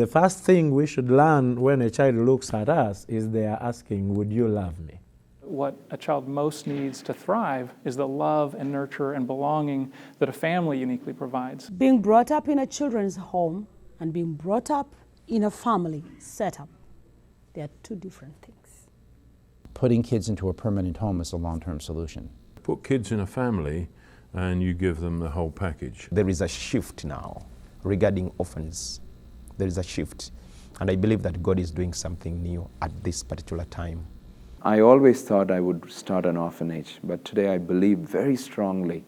The first thing we should learn when a child looks at us is they are asking, would you love me? What a child most needs to thrive is the love and nurture and belonging that a family uniquely provides. Being brought up in a children's home and being brought up in a family setup, they are two different things. Putting kids into a permanent home is a long-term solution. Put kids in a family and you give them the whole package. There is a shift now regarding orphans. There is a shift, and I believe that God is doing something new at this particular time. I always thought I would start an orphanage, but today I believe very strongly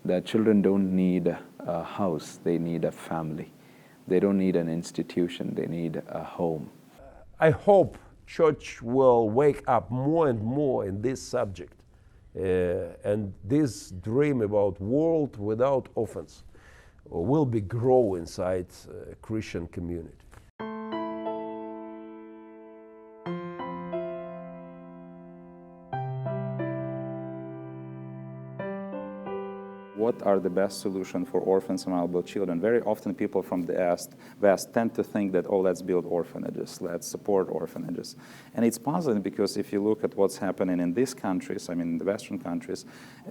that children don't need a house, they need a family. They don't need an institution, they need a home. I hope church will wake up more and more in this subject and this dream about world without orphans will be grow inside a Christian community. What are the best solutions for orphans and vulnerable children? Very often people from the West tend to think that, oh, let's build orphanages, let's support orphanages. And it's puzzling because if you look at what's happening in these countries, I mean in the Western countries,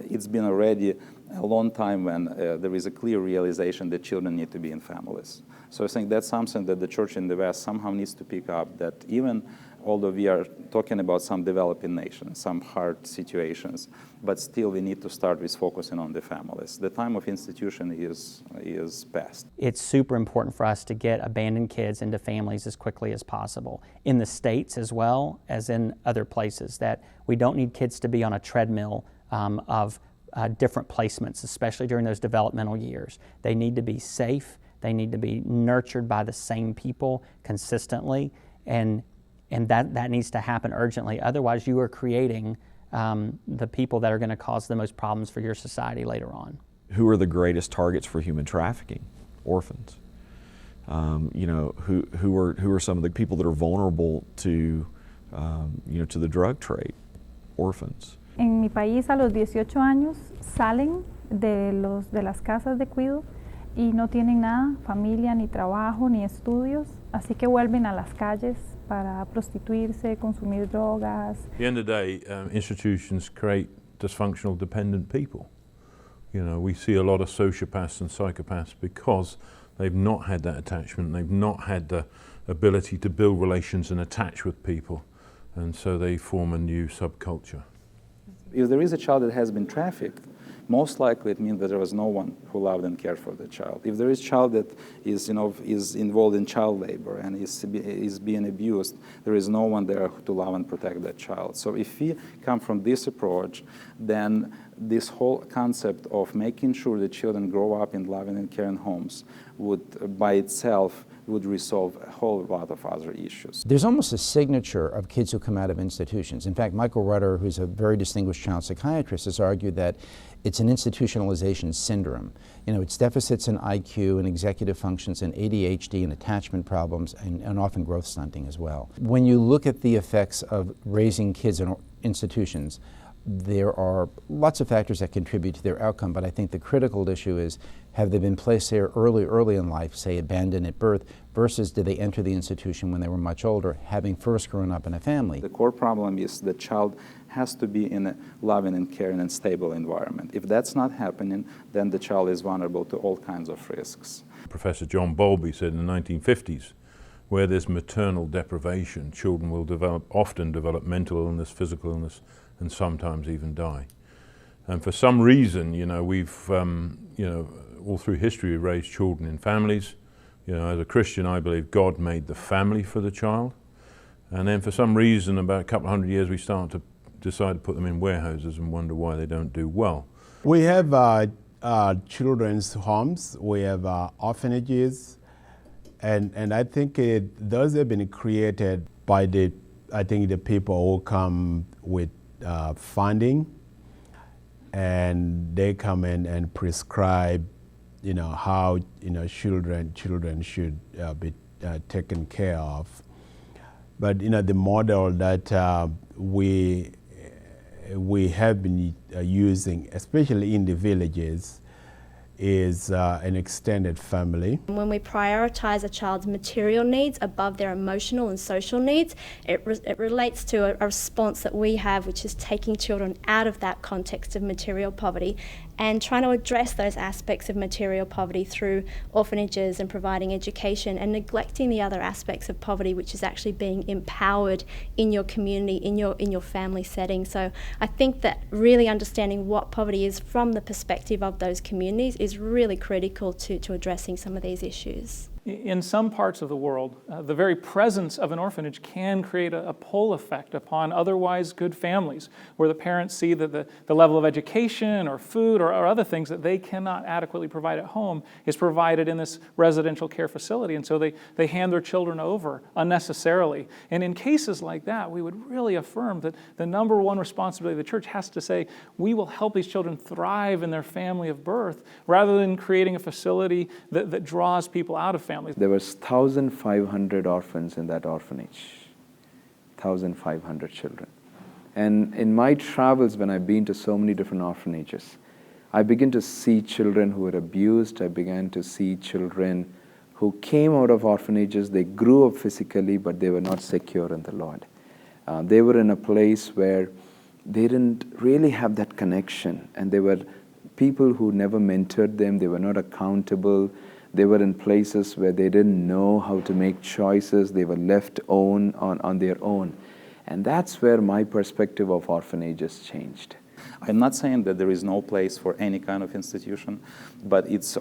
it's been already a long time when there is a clear realization that children need to be in families. So I think that's something that the church in the West somehow needs to pick up, that even although we are talking about some developing nations, some hard situations, but still we need to start with focusing on the families. The time of institution is past. It's super important for us to get abandoned kids into families as quickly as possible, in the States as well as in other places, that we don't need kids to be on a treadmill of different placements, especially during those developmental years. They need to be safe, they need to be nurtured by the same people consistently, and that needs to happen urgently. Otherwise, you are creating the people that are going to cause the most problems for your society later on. Who are the greatest targets for human trafficking? Orphans. You know, who are some of the people that are vulnerable to, you know, to the drug trade? Orphans. En mi país, a los 18 años salen de las casas de cuidado y no tienen nada, familia, ni trabajo, ni estudios, así que vuelven a las calles para prostituirse, consumir drogas. At the end of the day, institutions create dysfunctional, dependent people. You know, we see a lot of sociopaths and psychopaths because they've not had that attachment, they've not had the ability to build relations and attach with people, and so they form a new subculture. If there is a child that has been trafficked, most likely it means that there was no one who loved and cared for the child. If there is a child that is, you know, is involved in child labor and is being abused, there is no one there to love and protect that child. So if we come from this approach, then this whole concept of making sure that children grow up in loving and caring homes would, by itself, would resolve a whole lot of other issues. There's almost a signature of kids who come out of institutions. In fact, Michael Rutter, who's a very distinguished child psychiatrist, has argued that it's an institutionalization syndrome. You know, it's deficits in IQ and executive functions and ADHD and attachment problems and often growth stunting as well. When you look at the effects of raising kids in institutions, there are lots of factors that contribute to their outcome, but I think the critical issue is, have they been placed there early in life, say abandoned at birth, versus did they enter the institution when they were much older, having first grown up in a family? The core problem is the child has to be in a loving and caring and stable environment. If that's not happening, then the child is vulnerable to all kinds of risks. Professor John Bowlby said in the 1950s, where there's maternal deprivation, children will often develop mental illness, physical illness, and sometimes even die. And for some reason, you know, we've, you know, all through history, we've raised children in families. You know, as a Christian, I believe God made the family for the child. And then for some reason, about a couple of hundred years, we start to decide to put them in warehouses and wonder why they don't do well. We have children's homes, we have orphanages, and I think those have been created by the people who come with funding, and they come in and prescribe, you know, how, you know, children should be taken care of. But, you know, the model that we have been using, especially in the villages, is an extended family. When we prioritize a child's material needs above their emotional and social needs, it relates to a response that we have, which is taking children out of that context of material poverty and trying to address those aspects of material poverty through orphanages and providing education, and neglecting the other aspects of poverty, which is actually being empowered in your community, in your family setting. So I think that really understanding what poverty is from the perspective of those communities is really critical to addressing some of these issues. In some parts of the world, the very presence of an orphanage can create a pull effect upon otherwise good families, where the parents see that the level of education or food or other things that they cannot adequately provide at home is provided in this residential care facility, and so they hand their children over unnecessarily. And in cases like that, we would really affirm that the number one responsibility of the church has to say, we will help these children thrive in their family of birth, rather than creating a facility that draws people out of families. There was 1,500 orphans in that orphanage, 1,500 children. And in my travels, when I've been to so many different orphanages, I began to see children who were abused. I began to see children who came out of orphanages. They grew up physically, but they were not secure in the Lord. They were in a place where they didn't really have that connection, and they were people who never mentored them. They were not accountable. They were in places where they didn't know how to make choices. They were left on their own. And that's where my perspective of orphanages changed. I'm not saying that there is no place for any kind of institution, but it's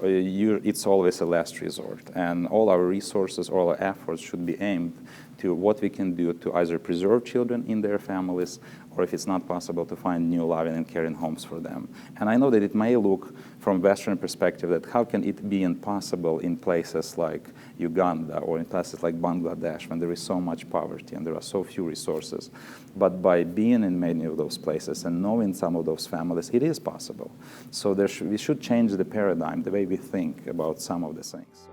always a last resort. And all our resources, all our efforts should be aimed to what we can do to either preserve children in their families, or if it's not possible, to find new loving and caring homes for them. And I know that it may look from Western perspective that how can it be impossible in places like Uganda or in places like Bangladesh when there is so much poverty and there are so few resources. But by being in many of those places and knowing some of those families, it is possible. So we should change the paradigm, the way we think about some of the things.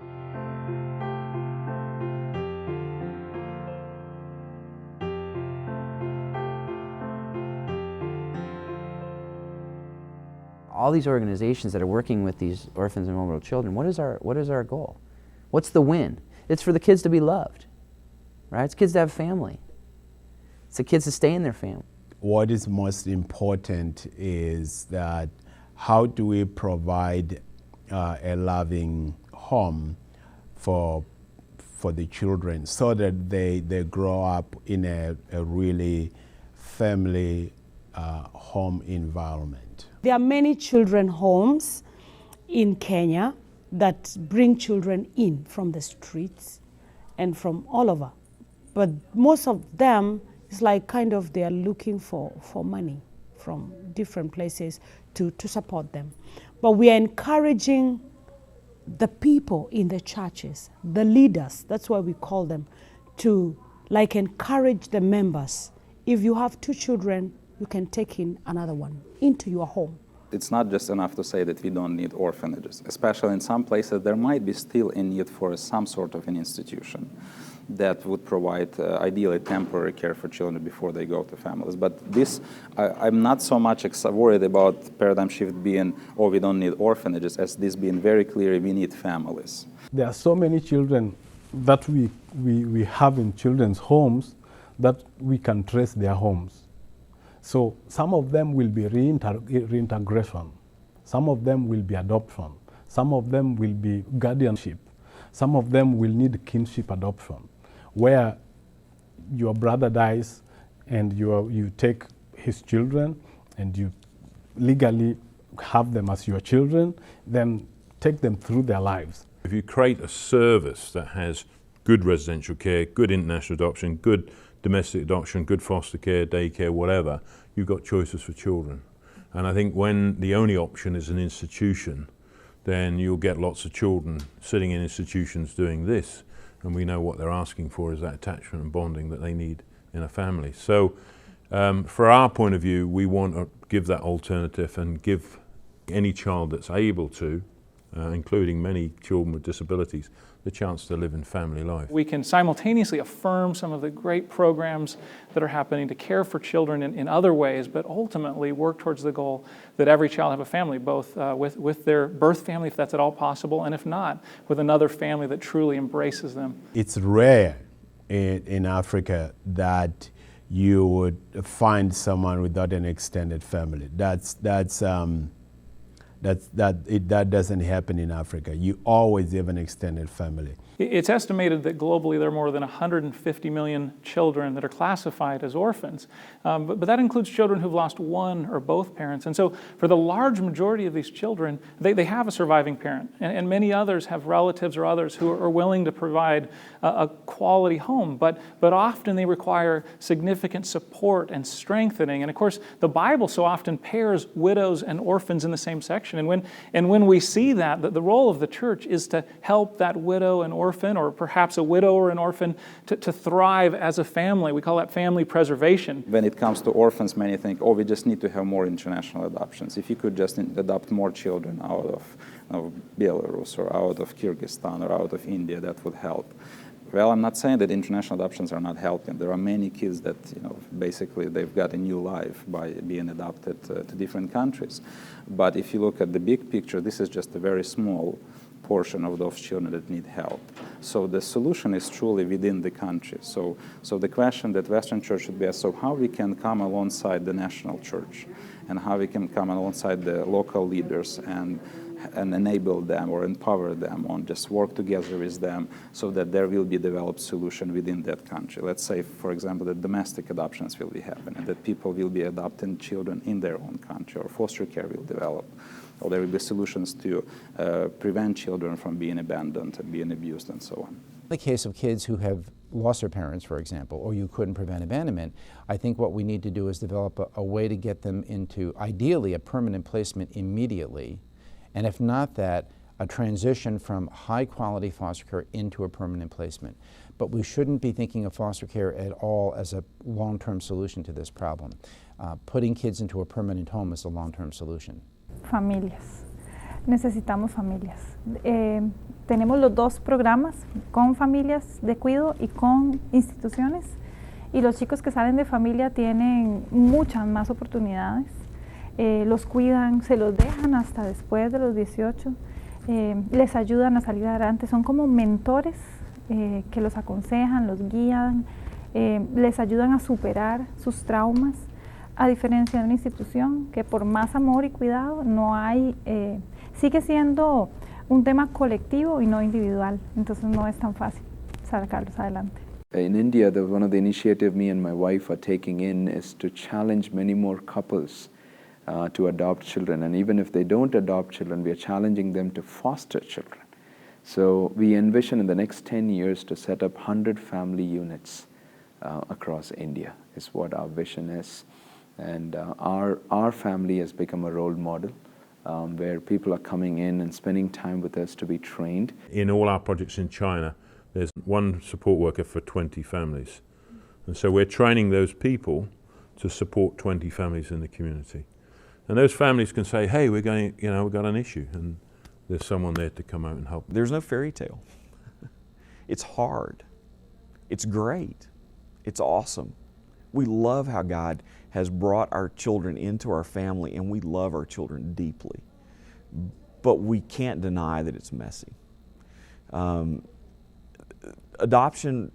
All these organizations that are working with these orphans and vulnerable children, what is our goal? What's the win? It's for the kids to be loved, right? It's kids to have family. It's the kids to stay in their family. What is most important is that how do we provide a loving home for the children so that they grow up in a really family home environment. There are many children homes in Kenya that bring children in from the streets and from all over. But most of them, it's like kind of they are looking for money from different places to support them. But we are encouraging the people in the churches, the leaders, that's why we call them, to like encourage the members. If you have 2 children, you can take in another one into your home. It's not just enough to say that we don't need orphanages, especially in some places there might be still a need for some sort of an institution that would provide ideally temporary care for children before they go to families. But this, I'm not so much worried about paradigm shift being, oh, we don't need orphanages, as this being very clear, we need families. There are so many children that we have in children's homes that we can trace their homes. So some of them will be reintegration, some of them will be adoption, some of them will be guardianship, some of them will need kinship adoption, where your brother dies and you take his children and you legally have them as your children, then take them through their lives. If you create a service that has good residential care, good international adoption, good domestic adoption, good foster care, daycare, whatever, you've got choices for children. And I think when the only option is an institution, then you'll get lots of children sitting in institutions doing this, and we know what they're asking for is that attachment and bonding that they need in a family. So for our point of view, we want to give that alternative and give any child that's able to, including many children with disabilities, the chance to live in family life. We can simultaneously affirm some of the great programs that are happening to care for children in other ways, but ultimately work towards the goal that every child have a family, both with their birth family, if that's at all possible, and if not, with another family that truly embraces them. It's rare in Africa that you would find someone without an extended family. That doesn't happen in Africa. You always have an extended family. It's estimated that globally there are more than 150 million children that are classified as orphans, but that includes children who've lost one or both parents. And so for the large majority of these children, they have a surviving parent, and many others have relatives or others who are willing to provide a quality home, but often they require significant support and strengthening. And of course, the Bible so often pairs widows and orphans in the same section. And when we see that, the role of the church is to help that widow and orphan, or perhaps a widow or an orphan, to thrive as a family. We call that family preservation. When it comes to orphans, many think, oh, we just need to have more international adoptions. If you could just adopt more children out of Belarus or out of Kyrgyzstan or out of India, that would help. Well, I'm not saying that international adoptions are not helping. There are many kids that, basically they've got a new life by being adopted to different countries. But if you look at the big picture, this is just a very small portion of those children that need help. So the solution is truly within the country. So the question that Western Church should be asked, so how we can come alongside the national church, and how we can come alongside the local leaders and enable them or empower them on just work together with them so that there will be developed solution within that country. Let's say, for example, that domestic adoptions will be happening, that people will be adopting children in their own country, or foster care will develop, or there will be solutions to prevent children from being abandoned and being abused and so on. In the case of kids who have lost their parents, for example, or you couldn't prevent abandonment, I think what we need to do is develop a way to get them into, ideally, a permanent placement immediately, and if not that, a transition from high-quality foster care into a permanent placement. But we shouldn't be thinking of foster care at all as a long-term solution to this problem. Putting kids into a permanent home is a long-term solution. Familias. Necesitamos familias. Tenemos los dos programas, con familias de cuidado y con instituciones. Y los chicos que salen de familia tienen muchas más oportunidades. Los cuidan, se los dejan hasta después de los 18. Les ayudan a salir adelante. Son como mentores que los aconsejan, los guían, les ayudan a superar sus traumas. A diferencia de una institución que por más amor y cuidado no hay, sigue siendo un tema colectivo y no individual, entonces no es tan fácil sacarlos adelante. In India, one of the initiatives me and my wife are taking in is to challenge many more couples to adopt children, and even if they don't adopt children, we are challenging them to foster children. So we envision in the next 10 years to set up 100 family units across India, is what our vision is. And our family has become a role model where people are coming in and spending time with us to be trained. In all our projects in China, there's one support worker for 20 families. And so we're training those people to support 20 families in the community. And those families can say, hey, we've got an issue, and there's someone there to come out and help. There's no fairy tale. It's hard. It's great. It's awesome. We love how God has brought our children into our family, and we love our children deeply. But we can't deny that it's messy. Adoption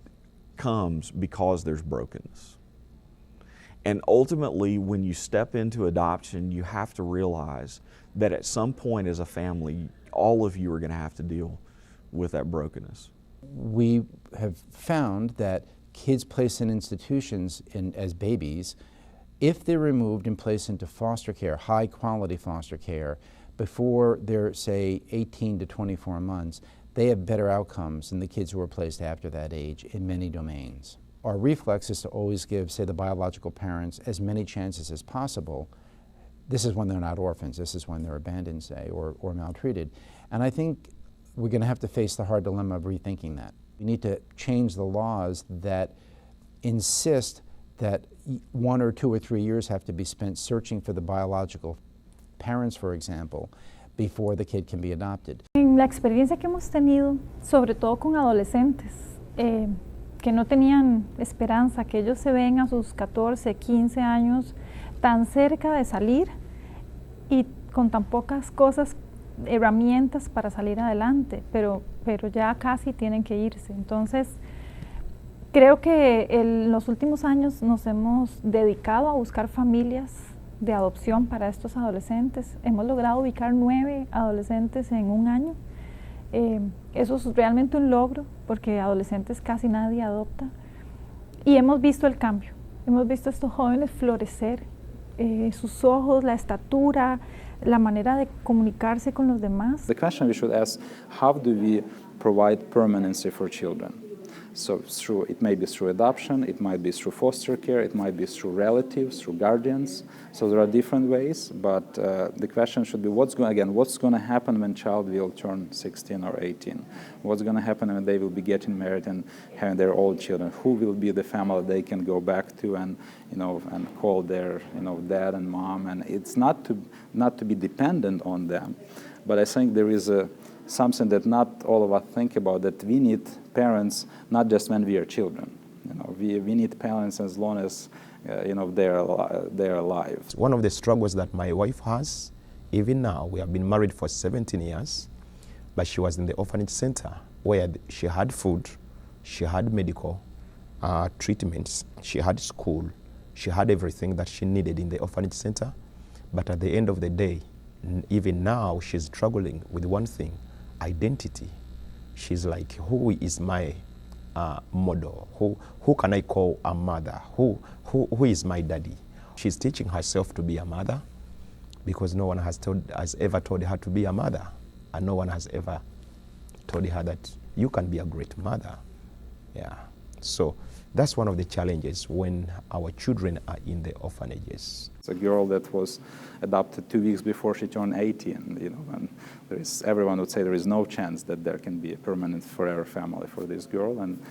comes because there's brokenness. And ultimately, when you step into adoption, you have to realize that at some point as a family, all of you are going to have to deal with that brokenness. We have found that kids placed in institutions as babies, if they're removed and placed into foster care, high quality foster care, before they're, say, 18 to 24 months, they have better outcomes than the kids who are placed after that age in many domains. Our reflex is to always give, say, the biological parents as many chances as possible. This is when they're not orphans. This is when they're abandoned, say, or maltreated. And I think we're going to have to face the hard dilemma of rethinking that. We need to change the laws that insist that 1 or 2 or 3 years have to be spent searching for the biological parents, for example, before the kid can be adopted. En La experiencia que hemos tenido, sobre todo con adolescentes, que no tenían esperanza, que ellos se ven a sus 14, 15 años tan cerca de salir y con tan pocas cosas, herramientas para salir adelante, pero ya casi tienen que irse. Entonces, creo que en los últimos años nos hemos dedicado a buscar familias de adopción para estos adolescentes. Hemos logrado ubicar 9 adolescentes en un año. Eso es realmente un logro, porque adolescentes casi nadie adopta. Y hemos visto el cambio. Hemos visto a estos jóvenes florecer, sus ojos, la estatura, la manera de comunicarse con los demás. The question we should ask, how do we provide permanency for children? So it may be through adoption, it might be through foster care, it might be through relatives, through guardians. So there are different ways, but the question should be what's going to happen when child will turn 16 or 18? What's going to happen when they will be getting married and having their own children? Who will be the family they can go back to and call their dad and mom? And it's not to be dependent on them, but I think there is something that not all of us think about, that we need parents not just when we are children. We need parents as long as they're alive. One of the struggles that my wife has, even now, we have been married for 17 years, but she was in the orphanage center where she had food, she had medical treatments, she had school, she had everything that she needed in the orphanage center. But at the end of the day, even now, she's struggling with one thing: identity. She's like, who is my model? Who can I call a mother? Who is my daddy? She's teaching herself to be a mother because no one has ever told her to be a mother, and no one has ever told her that you can be a great mother. Yeah. So that's one of the challenges when our children are in the orphanages. It's a girl that was adopted 2 weeks before she turned 18, and everyone would say there is no chance that there can be a permanent forever family for this girl, and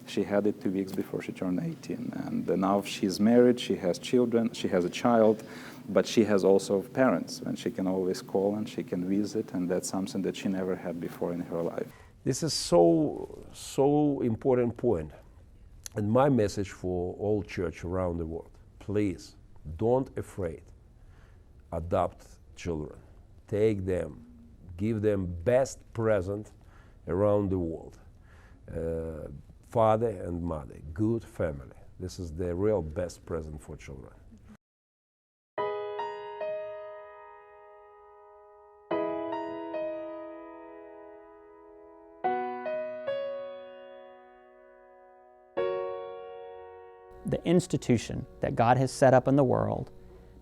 she had it 2 weeks before she turned 18. And now she's married, she has children, she has a child, but she has also parents, and she can always call and she can visit, and that's something that she never had before in her life. This is so important point. And my message for all church around the world: please, don't afraid. Adopt children. Take them. Give them best present around the world. Father and mother, good family. This is the real best present for children. The institution that God has set up in the world,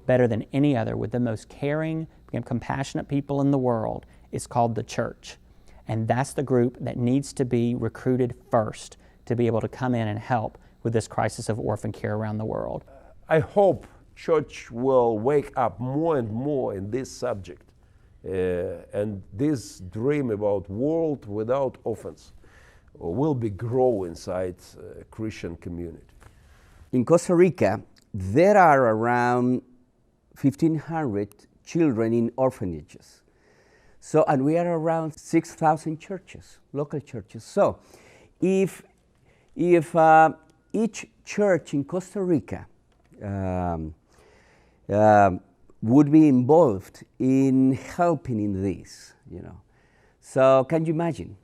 better than any other, with the most caring and compassionate people in the world, is called the church. And that's the group that needs to be recruited first to be able to come in and help with this crisis of orphan care around the world. I hope church will wake up more and more in this subject, and this dream about World Without Orphans will be grow inside Christian community. In Costa Rica, there are around 1,500 children in orphanages. So, and we are around 6,000 churches, local churches. So, if each church in Costa Rica would be involved in helping in this, So, can you imagine?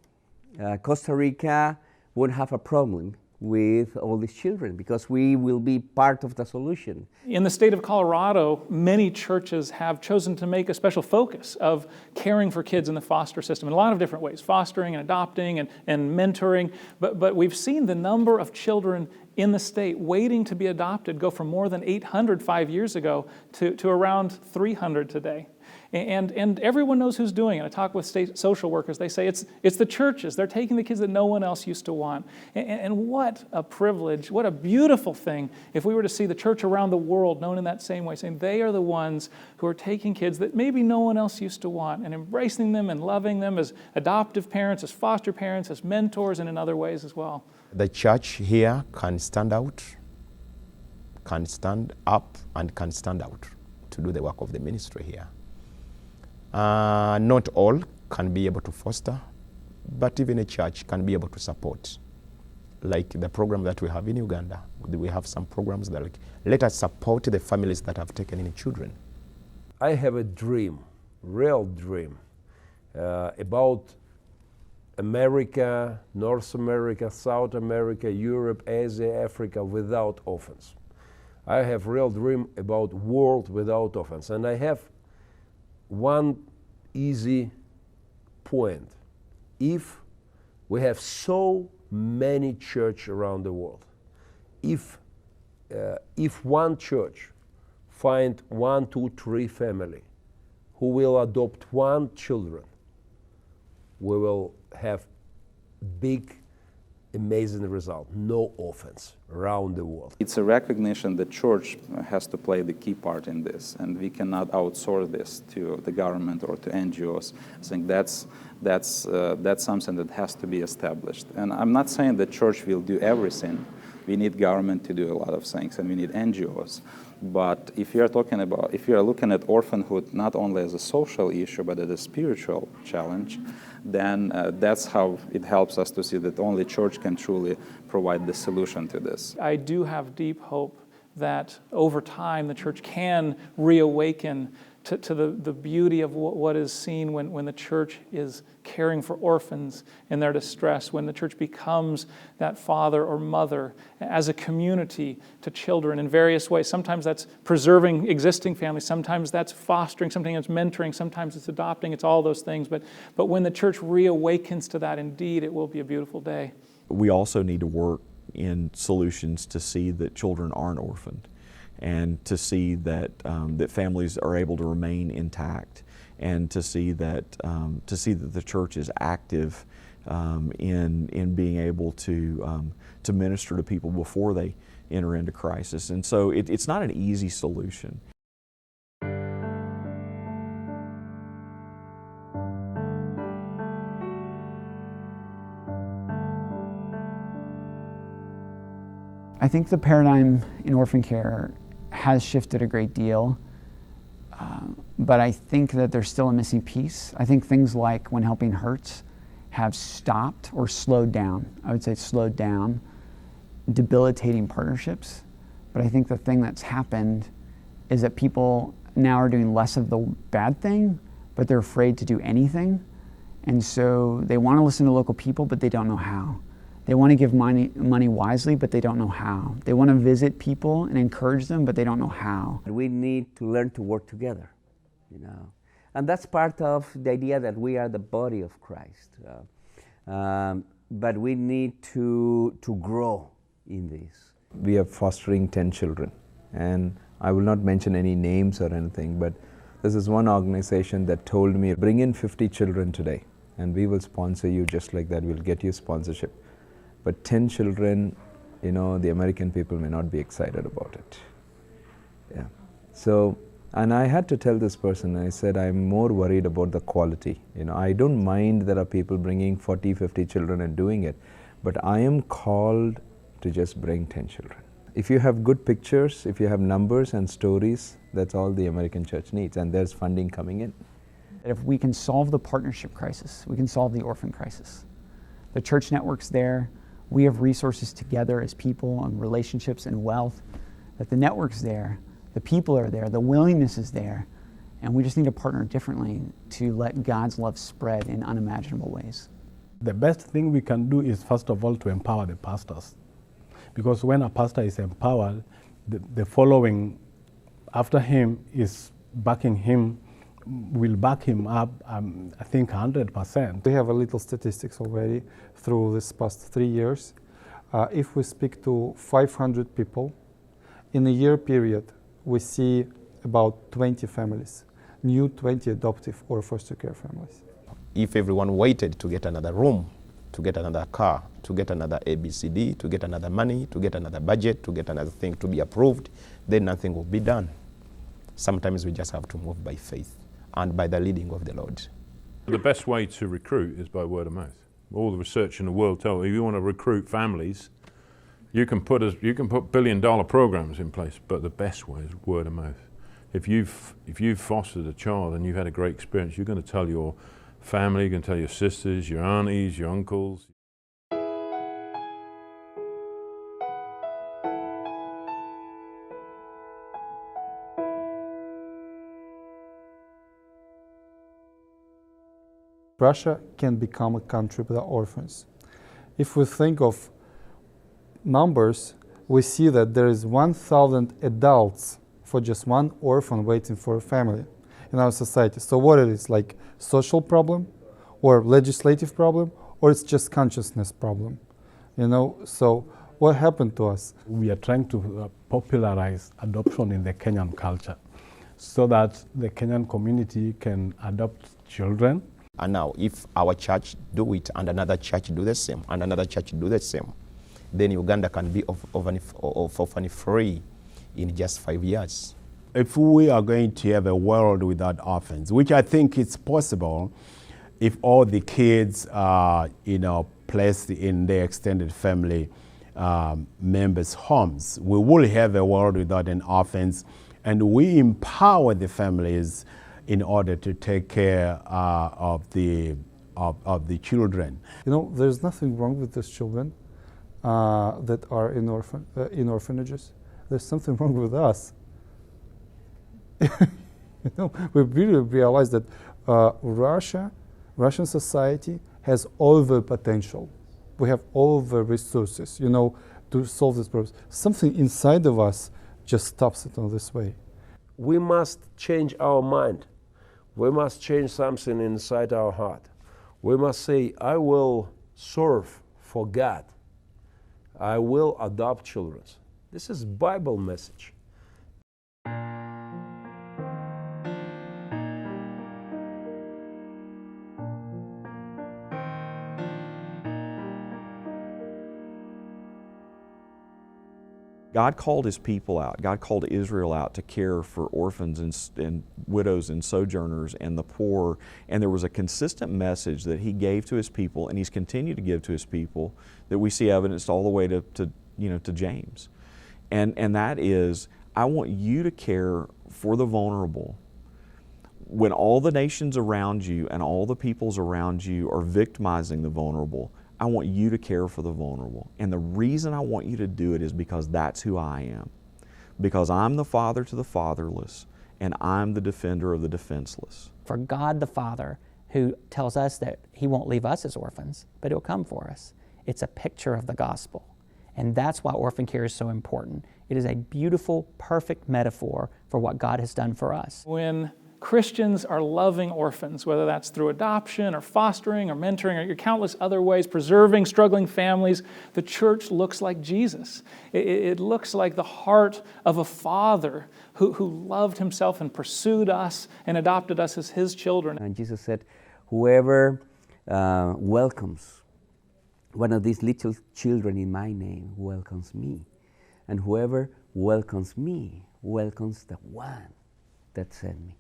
Costa Rica won't have a problem with all these children because we will be part of the solution. In the state of Colorado, many churches have chosen to make a special focus of caring for kids in the foster system in a lot of different ways, fostering and adopting and mentoring. But we've seen the number of children in the state waiting to be adopted go from more than 800 5 years ago to around 300 today. And everyone knows who's doing it. I talk with state social workers. They say it's the churches. They're taking the kids that no one else used to want. And what a privilege, what a beautiful thing if we were to see the church around the world known in that same way, saying they are the ones who are taking kids that maybe no one else used to want and embracing them and loving them as adoptive parents, as foster parents, as mentors, and in other ways as well. The church here can stand out, can stand up, and can stand out to do the work of the ministry here. Not all can be able to foster, but even a church can be able to support. Like the program that we have in Uganda, we have some programs that like, let us support the families that have taken in children. I have a dream, real dream, about America, North America, South America, Europe, Asia, Africa without orphans. I have real dream about world without orphans. And I have one easy point. If we have so many churches around the world, if one church find 1, 2, 3 family who will adopt 1 children, we will have big, amazing result. No orphans around the world. It's a recognition that church has to play the key part in this, and we cannot outsource this to the government or to NGOs. I think that's something that has to be established. And I'm not saying that church will do everything. We need government to do a lot of things, and we need NGOs. But if you are looking at orphanhood not only as a social issue, but as a spiritual challenge, then that's how it helps us to see that only church can truly provide the solution to this. I do have deep hope that over time the church can reawaken to the beauty of what is seen when the church is caring for orphans in their distress, when the church becomes that father or mother as a community to children in various ways. Sometimes that's preserving existing families, sometimes that's fostering, sometimes it's mentoring, sometimes it's adopting, it's all those things. But when the church reawakens to that, indeed, it will be a beautiful day. We also need to work in solutions to see that children aren't orphaned, and to see that that families are able to remain intact, and to see that the church is active in being able to minister to people before they enter into crisis. And so it's not an easy solution. I think the paradigm in orphan care has shifted a great deal, but I think that there's still a missing piece. I think things like When Helping Hurts have stopped or slowed down. I would say slowed down debilitating partnerships, but I think the thing that's happened is that people now are doing less of the bad thing, but they're afraid to do anything, and so they want to listen to local people, but they don't know how. They want to give money wisely, but they don't know how. They want to visit people and encourage them, but they don't know how. We need to learn to work together, you know. And that's part of the idea that we are the body of Christ. But we need to grow in this. We are fostering 10 children, and I will not mention any names or anything, but this is one organization that told me, bring in 50 children today, and we will sponsor you just like that. We'll get you sponsorship. But 10 children, you know, the American people may not be excited about it. Yeah. So, and I had to tell this person, I said, I'm more worried about the quality. You know, I don't mind there are people bringing 40, 50 children and doing it, but I am called to just bring 10 children. If you have good pictures, if you have numbers and stories, that's all the American church needs, and there's funding coming in. If we can solve the partnership crisis, we can solve the orphan crisis. The church network's there. We have resources together as people and relationships and wealth, that the network's there, the people are there, the willingness is there, and we just need to partner differently to let God's love spread in unimaginable ways. The best thing we can do is, first of all, to empower the pastors. Because when a pastor is empowered, the following after him is backing him, will back him up, I think 100%. We have a little statistics already through this past 3 years. If we speak to 500 people, in a year period, we see about 20 families, new 20 adoptive or foster care families. If everyone waited to get another room, to get another car, to get another ABCD, to get another money, to get another budget, to get another thing to be approved, then nothing will be done. Sometimes we just have to move by faith and by the leading of the Lord. The best way to recruit is by word of mouth. All the research in the world tells you, if you want to recruit families, you can put billion-dollar programs in place, but the best way is word of mouth. If you've fostered a child and you've had a great experience, you're going to tell your family, you can tell your sisters, your aunties, your uncles. Russia can become a country without orphans. If we think of numbers, we see that there is 1,000 adults for just one orphan waiting for a family in our society. So what it is, like social problem or legislative problem, or it's just consciousness problem, you know? So what happened to us? We are trying to popularize adoption in the Kenyan culture so that the Kenyan community can adopt children. And now, if our church do it and another church do the same and another church do the same, then Uganda can be orphan free in just 5 years. If we are going to have a world without orphans, which I think is possible if all the kids are, placed in their extended family members' homes, we will have a world without an orphans, and we empower the families in order to take care of the children. You know, there's nothing wrong with these children that are in orphanages. There's something wrong with us. You know, we really realize that Russian society has all the potential. We have all the resources, to solve this problem. Something inside of us just stops it on this way. We must change our mind. We must change something inside our heart. We must say, I will serve for God. I will adopt children. This is Bible message. God called His people out. God called Israel out to care for orphans and widows and sojourners and the poor. And there was a consistent message that He gave to His people, and He's continued to give to His people, that we see evidenced all the way to James. And that is, I want you to care for the vulnerable. When all the nations around you and all the peoples around you are victimizing the vulnerable, I want you to care for the vulnerable. And the reason I want you to do it is because that's who I am. Because I'm the father to the fatherless, and I'm the defender of the defenseless. For God the Father, who tells us that He won't leave us as orphans, but He'll come for us. It's a picture of the gospel. And that's why orphan care is so important. It is a beautiful, perfect metaphor for what God has done for us. When Christians are loving orphans, whether that's through adoption or fostering or mentoring or your countless other ways, preserving struggling families, the church looks like Jesus. It looks like the heart of a father who loved Himself and pursued us and adopted us as His children. And Jesus said, whoever welcomes one of these little children in my name welcomes me. And whoever welcomes me welcomes the one that sent me.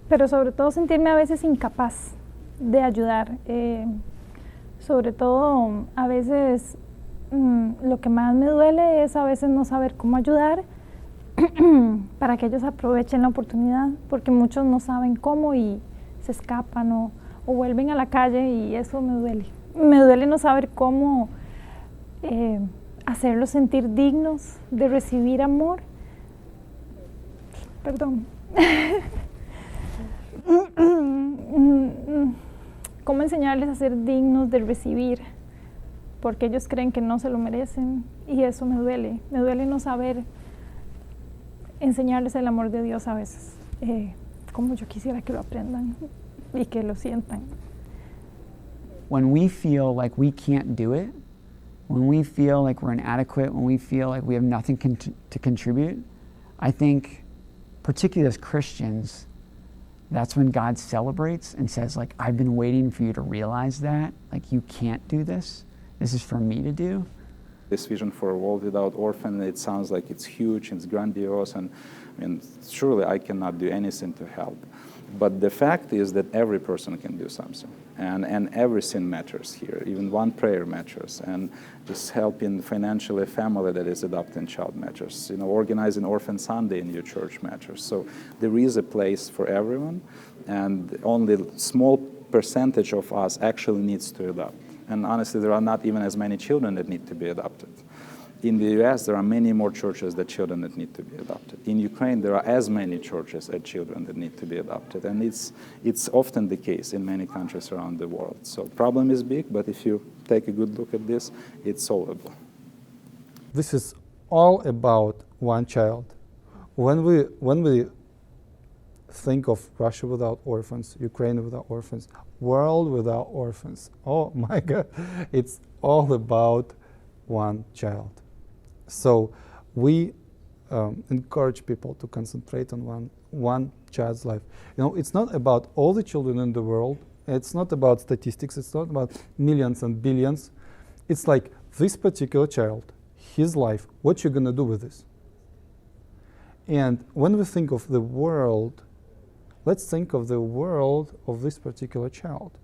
Pero sobre todo sentirme a veces incapaz de ayudar. Sobre todo a veces lo que más me duele es a veces no saber cómo ayudar para que ellos aprovechen la oportunidad, porque muchos no saben cómo y se escapan o vuelven a la calle, y eso me duele. Me duele no saber cómo hacerlos sentir dignos de recibir amor. Perdón. Cómo enseñarles a ser dignos de recibir, porque ellos creen que no se lo merecen, y eso me duele no saber enseñarles el amor de Dios a veces, como yo quisiera que lo aprendan y que lo sientan. When we feel like we can't do it, when we feel like we're inadequate, when we feel like we have nothing to contribute, I think, particularly as Christians, that's when God celebrates and says, like, I've been waiting for you to realize that. Like, you can't do this. This is for me to do. This vision for a world without orphans, it sounds like it's huge, it's grandiose, and surely I cannot do anything to help. But the fact is that every person can do something, and everything matters here. Even one prayer matters, and just helping financially a family that is adopting child matters. Organizing Orphan Sunday in your church matters. So there is a place for everyone, and only a small percentage of us actually needs to adopt. And honestly, there are not even as many children that need to be adopted. In the US, there are many more churches than children that need to be adopted. In Ukraine, there are as many churches as children that need to be adopted. And it's often the case in many countries around the world. So problem is big, but if you take a good look at this, it's solvable. This is all about one child. When we think of Russia without orphans, Ukraine without orphans, world without orphans, oh my God, it's all about one child. So we encourage people to concentrate on one child's life. It's not about all the children in the world. It's not about statistics. It's not about millions and billions. It's like this particular child, his life, what you're going to do with this. And when we think of the world, let's think of the world of this particular child.